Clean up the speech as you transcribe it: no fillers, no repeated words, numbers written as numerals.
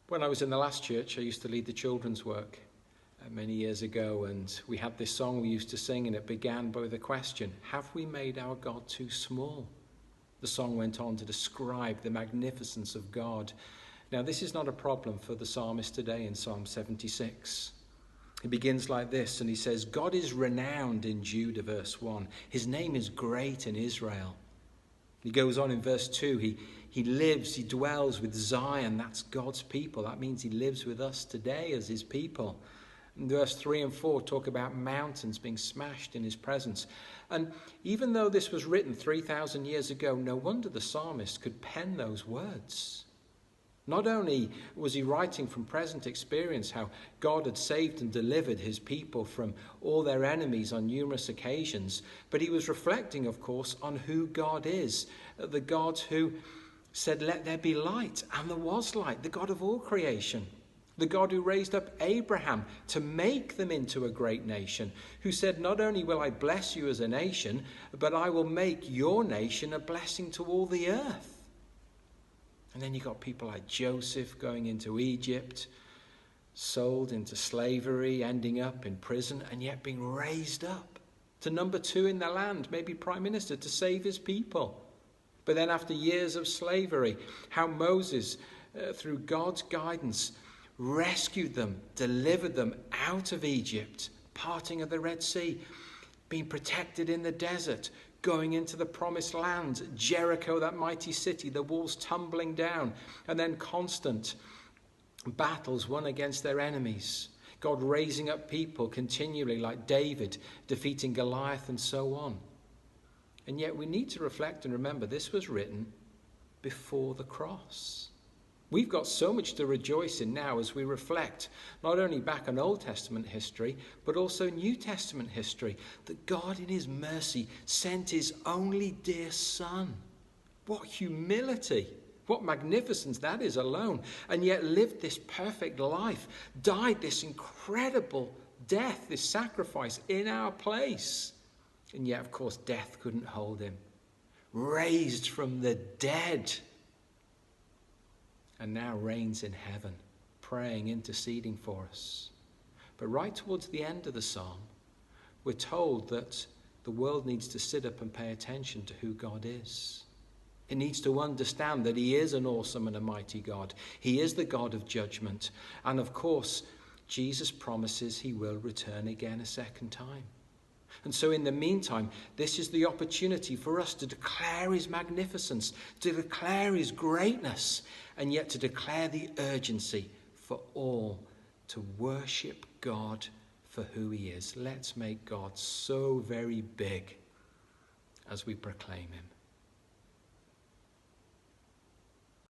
When I was in the last church, I used to lead the children's work many years ago, and we had this song we used to sing, and it began with a question: have we made our God too small? The song went on to describe the magnificence of God. Now, this is not a problem for the psalmist today in Psalm 76. He begins like this, and he says, God is renowned in Judah, verse 1. His name is great in Israel. He goes on in verse 2, he lives, he dwells with Zion. That's God's people. That means he lives with us today as his people. And verse 3 and 4 talk about mountains being smashed in his presence. And even though this was written 3,000 years ago, no wonder the psalmist could pen those words. Not only was he writing from present experience how God had saved and delivered his people from all their enemies on numerous occasions, but he was reflecting, of course, on who God is, the God who said, let there be light, and there was light, the God of all creation, the God who raised up Abraham to make them into a great nation, who said, not only will I bless you as a nation, but I will make your nation a blessing to all the earth. And then you got people like Joseph going into Egypt, sold into slavery, ending up in prison, and yet being raised up to number 2 in the land, maybe prime minister, to save his people. But then after years of slavery, how Moses, through God's guidance, rescued them, delivered them out of Egypt, parting of the Red Sea, being protected in the desert, going into the promised land, Jericho, that mighty city, the walls tumbling down, and then constant battles won against their enemies. God raising up people continually like David, defeating Goliath and so on. And yet we need to reflect and remember this was written before the cross. We've got so much to rejoice in now as we reflect not only back on Old Testament history, but also New Testament history, that God in his mercy sent his only dear Son. What humility, what magnificence that is alone, and yet lived this perfect life, died this incredible death, this sacrifice in our place. And yet, of course, death couldn't hold him. Raised from the dead, and now reigns in heaven, praying, interceding for us. But right towards the end of the psalm, we're told that the world needs to sit up and pay attention to who God is. It needs to understand that he is an awesome and a mighty God. He is the God of judgment. And of course, Jesus promises he will return again a second time. And so in the meantime, this is the opportunity for us to declare his magnificence, to declare his greatness, and yet to declare the urgency for all to worship God for who he is. Let's make God so very big as we proclaim him.